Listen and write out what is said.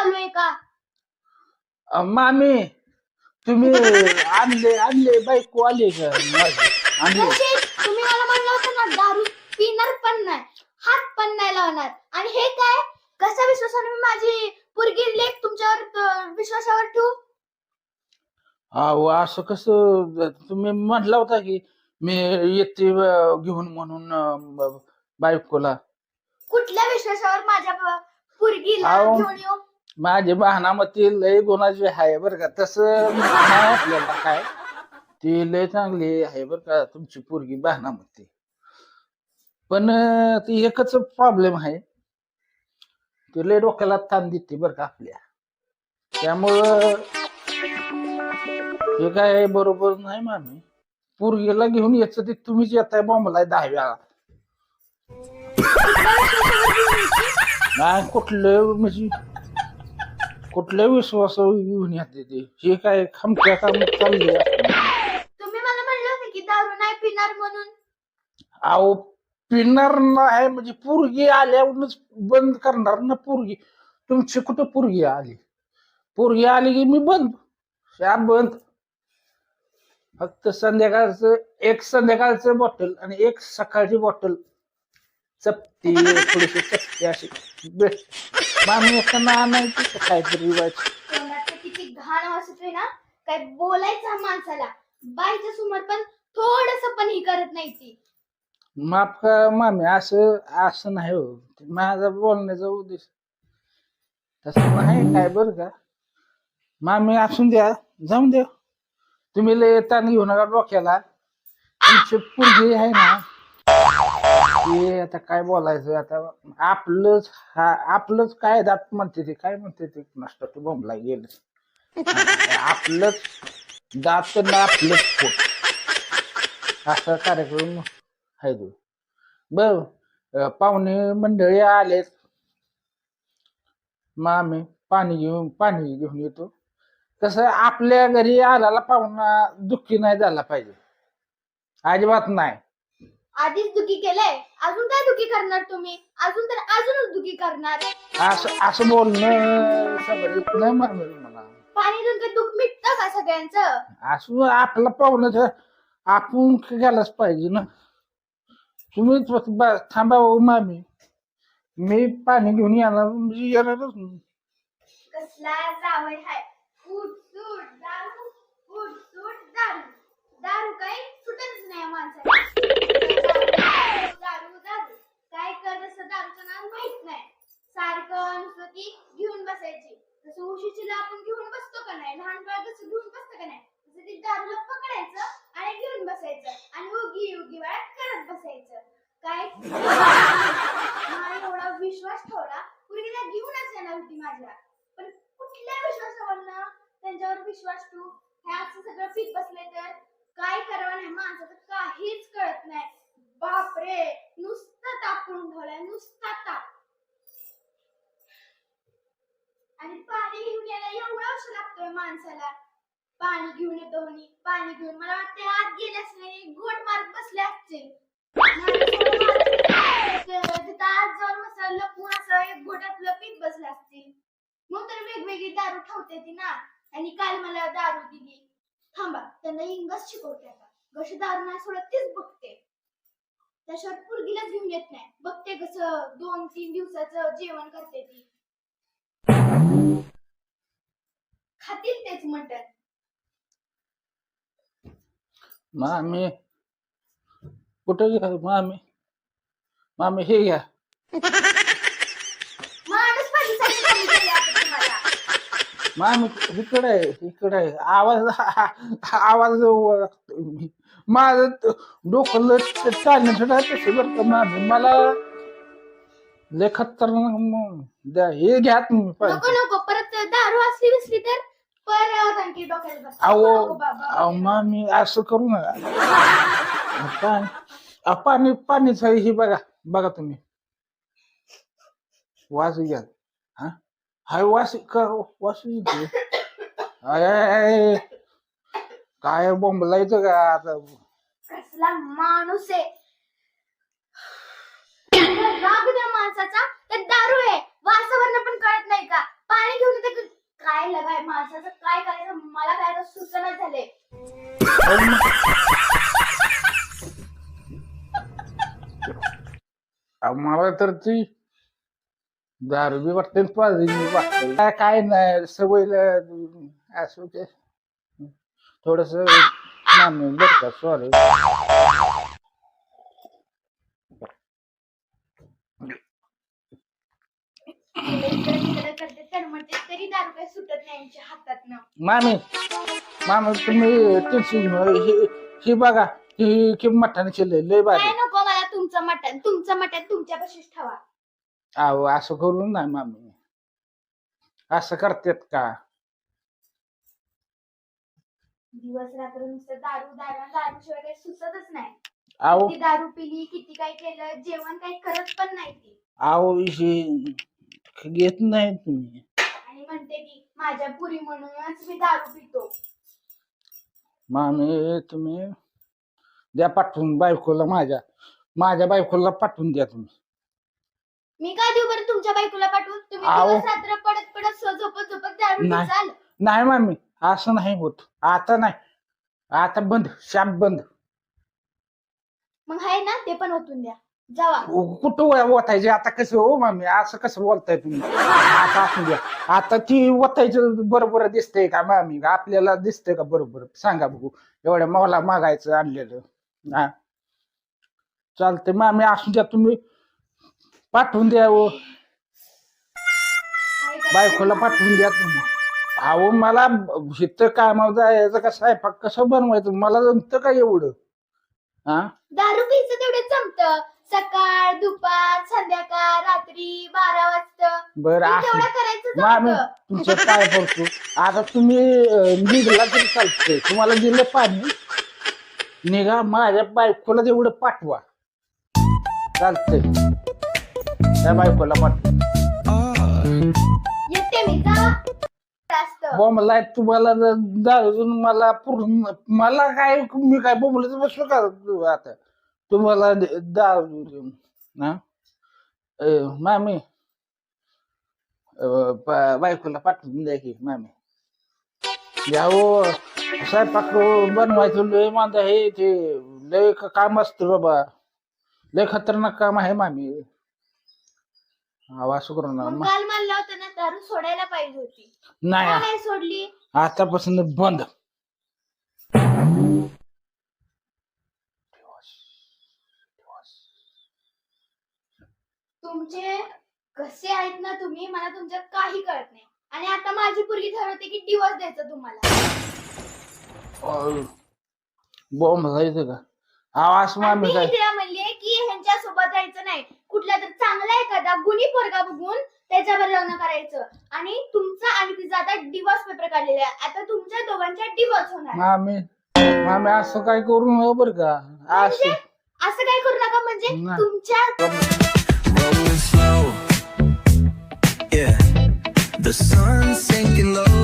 चालू आहे का? मामी तुम्ही आणले आणले बायको आले का माझी आणले कशी? तुम्ही मला म्हणलं होतं ना दारू पिणार पण नाही, हात पण नाही लावणार, आणि हे काय? कशा विश्वासाने मी माझी पोरगी लेक तुमच्यावर विश्वासावर ठेवू? अहो असं कसं तुम्ही म्हटला होता की मी येते घेऊन म्हणून बायकोला. कुठल्या विश्वासावर माझ्या पोरगीला अहो घेऊन येऊ? माझी बहानामती लय गुणाची आहे बरं का, तसं नाही आपल्याला काय. ती लय चांगली आहे बरं का तुमची पोरगी बहानामती. पण ती एकच प्रॉब्लेम आहे, ती लय डोक्याला ताण देते बरं का आपल्या. त्यामुळं हे काय बरोबर नाही मामी. पोरगीला घेऊन यायचं ते तुम्हीच येताय बॉम्बला 10 वेळा. नाही कुठलं म्हणजे कुठल्या विश्वासावर घेऊन येते ते, हे काय खमक्या काम चालले. तुम्ही मला म्हणलं होतं की दारू नाही पिणार म्हणून. अहो पिणार नाही म्हणजे पोरगी आल्यावरच बंद करणार ना पोरगी. तुमची कुठं पोरगी आली? पोरगी आली की मी बंद, शाप बंद. फक्त संध्याकाळचं एक संध्याकाळचं बॉटल आणि एक सकाळची बॉटल चपटी थोडीशी चपटी अशी मामी एखादा आणायची का काहीतरी व्हायची. तोंडात तर किती घाण वाजतोय ना, काय बोलायचं माणसाला. बाईच्या समोर पण थोडस पण ही करत नाही ती. माफ का मामी, असं असं नाही हो. माझा बोलण्याचा उद्देश तसं नाही काय बरं का मामी. असून द्या, जाऊन द्या. तुम्ही लय ताण घेऊ नका डोक्याला. तुमची पोरगी आहे ना, ते आता काय बोलायचं आता. आपलंच आपलंच काय दात म्हणते ते, काय म्हणते ते नसतं ते बोंबला गेलं. आपलंच दात ना आपलंच पोट, असा कार्यक्रम आहे तो. बर पाहुणे मंडळी आलेत. मामी पाणी घेऊन येतो. कसं आपल्या घरी आलेला पाहुणा दुःखी नाही झाला पाहिजे, अजिबात नाही. आधीच दुखी केलंय, अजून काय दुखी करणार तुम्ही? अजून तर अजूनच दुखी करणार. असं असं बोलणं सगळं नाही मामी मला. पाणी देऊन काय दुःख मिटतं का सगळ्यांचं? असं आपला पाहुणं आपण गेलाच पाहिजे ना. तुम्ही थांबा हो मामी, मी पाणी घेऊन येणार म्हणजे येणारच नाही. कसला जावई हाय? उठ सूट दारू, उठ सूट दारू. दारू काय सुटतच नाही माणसाला. दारू दारू दारू, काय कर असं दारूचं नाव माहित नाही. सारखं नुसतं ती घेऊन बसायची. जसं उशीचीला आपण घेऊन बसतो का नाही, लहान बाळ कसं घेऊन बसतं का नाही, तसं ती दारूला पकडायचं आणि घेऊन बसायचं आणि उगी उगी वेळात करत बसायचं. काय मला एवढा विश्वास ठेवला, पुरीला घेऊनच येणार होती माझ्या, पण कुठल्या विश्वासावरनं त्यांच्यावर विश्वास ठेवू? हे असं सगळं पीक बसले तर काय करावं नाही माणसाचं काहीच कळत नाही. बापरे, नुसतं ताप करून ठेवलाय, नुसता ताप. आणि पाणी घेऊन यायला एवढा उशीर लागतोय माणसाला. पाणी घेऊन येतो म्हणे, पाणी घेऊन, मला वाटतं आत गेल्यास नाही गोट मारत बसले असतील. तिथं आज जाऊन मस्त लपून असं एक गोट्यातलं पीक बसले असतील. मग तर वेगवेगळी दारू ठेवते ती ना, आणि काल मला दारू दिली. थांबा, त्यांना इंगस शिकवते आता. कशी दारू नाही सोडत तीच बघते. त्याशिवाय पोरगीलाच घेऊन येत नाही. बघते कसं 2-3 दिवसाचं जेवण करते ती. खातील तेच म्हणतात. मामी कुठे घ्या मामी? मामी हे घ्या. माणूस पाठीसाठी कमी केले आता तुम्हाला. मामी इकडे आहे आवाज माझं डोकं चालण्याचं तसे बरं का मामी. मला लय खतरनाक द्या, हे घ्या तुम्ही नको पाहिजे. नको, परत दारू असली बिसली तर परत आणखी डोक्याला बसतं. अहो नको बाबा. अहो मामी असं करू नका. पाणीच आहे ही, बघा बघा तुम्ही. वास घ्या. हा हाय वास का वास येते. काय बोंबलायचं का आता? कसला माणूस आहे. राग त्या माणसाचा तर दारू आहे, वासावरनं पण कळत नाही का? पाणी घेऊन माणसाचं काय करायचं मला काय आता सुचना झाले. मला तर ती दारू बी वाटते वाटते काय नाही सवय असं ते थोडस मामी बर का सॉरी. इकडे तिकडे करते तर म्हणते तरी दारू काही सुटत नाही यांच्या हातातनं. मामी मामी तुम्ही ही बघा ही मटण केलंय लय काय भारी. नको मला तुमचं मटण तुमच्यापाशीच ठेवा. अहो असं करून नाही मामी असं करतात का. दिवस रात्र नुसतं दारू शिवाय काही सुचतच नाही. अहो किती दारू पिली किती काय केलं जेवण काही करत पण नाही ती. अहो घेत नाही तुम्ही आणि म्हणते की माझ्या पुरी म्हणूनच मी दारू पितो. मामी तुम्ही द्या पाठवून बायकोला माझ्या बायकोला पाठवून द्या तुम्ही. मी काय देऊ बरं तुमच्या बायकोला पाठवून. तुम्ही आहो. दिवस रात्र पडत झोपत दारू नाही. पिचाल. नाही मामी असं नाही होत आता नाही आता बंद शाप बंद. मग आहे ना ते पण ओतून द्या जावा. कुठं ओतायचे आता कसं हो मामी असं कसं बोलताय तुम्ही. आता असू द्या आता ती ओतायचं बरोबर दिसतंय का मामी आपल्याला दिसतंय का बरोबर सांगा बघू. एवढ्या मला मागायचं आणलेलं हा चालतंय मामी असू द्या तुम्ही पाठवून द्या हो बायकोला पाठवून द्या तुम्ही. अहो मला इथं कामावर जायचं का स्वयंपाक कसं बनवायचं मला जमतं का एवढं. हा दारू प्यायचं तेवढं जमतं. सकाळ दुपार संध्याकाळ रात्री 12 वाजता बरं तेवढं करायचं मामी जमतं. तुमचं काय बोलतो आता तुम्ही निघला तरी चालतंय तुम्हाला दिलं पाणी निघा माझ्या बायकोला तेवढं पाठवा चालतंय त्या बायकोला पाठवा. येते मी जावा. मला तुम्हाला दारून मला पूर्ण मला काय मी काय बोंबलत बसलो का आता तुम्हाला दारू ना मामी बायकोला पाठवून द्या की मामी. हो स्वयंपाक बनवायचं लय मांदा हे ते लय काम असतं बाबा लय खतरनाक काम आहे मामी. असं करू ना मग काल म्हणलं होतं ना दारू सोडायला पाहिजे होती. नाही काय सोडली. आतापासून बंद. तुमचे कसे आहेत ना तुम्ही मला तुमच्यात काही कळत नाही. आणि आता माझी पोरगी ठरवते की डिवोर्स द्यायचा तुम्हाला. बॉम्ब जायचं का आवाज आणि मामी मी काय तिला म्हणले की ह्यांच्या सोबत राहायचं नाही. कुठला तर चांगला एखादा गुणी पोरगा बघून त्याच्यावर लग्न करायचं. आणि तुमचा आणि तिचा आता डिवोर्स पेपर काढलेला आहे. आता तुमच्या दोघांच्या डिवोर्स होणार. मामी असं काय करू नये बर का म्हणजे असं काय करू नका म्हणजे नाही. तुमच्या Rolling slow, yeah. The sun's sinking low.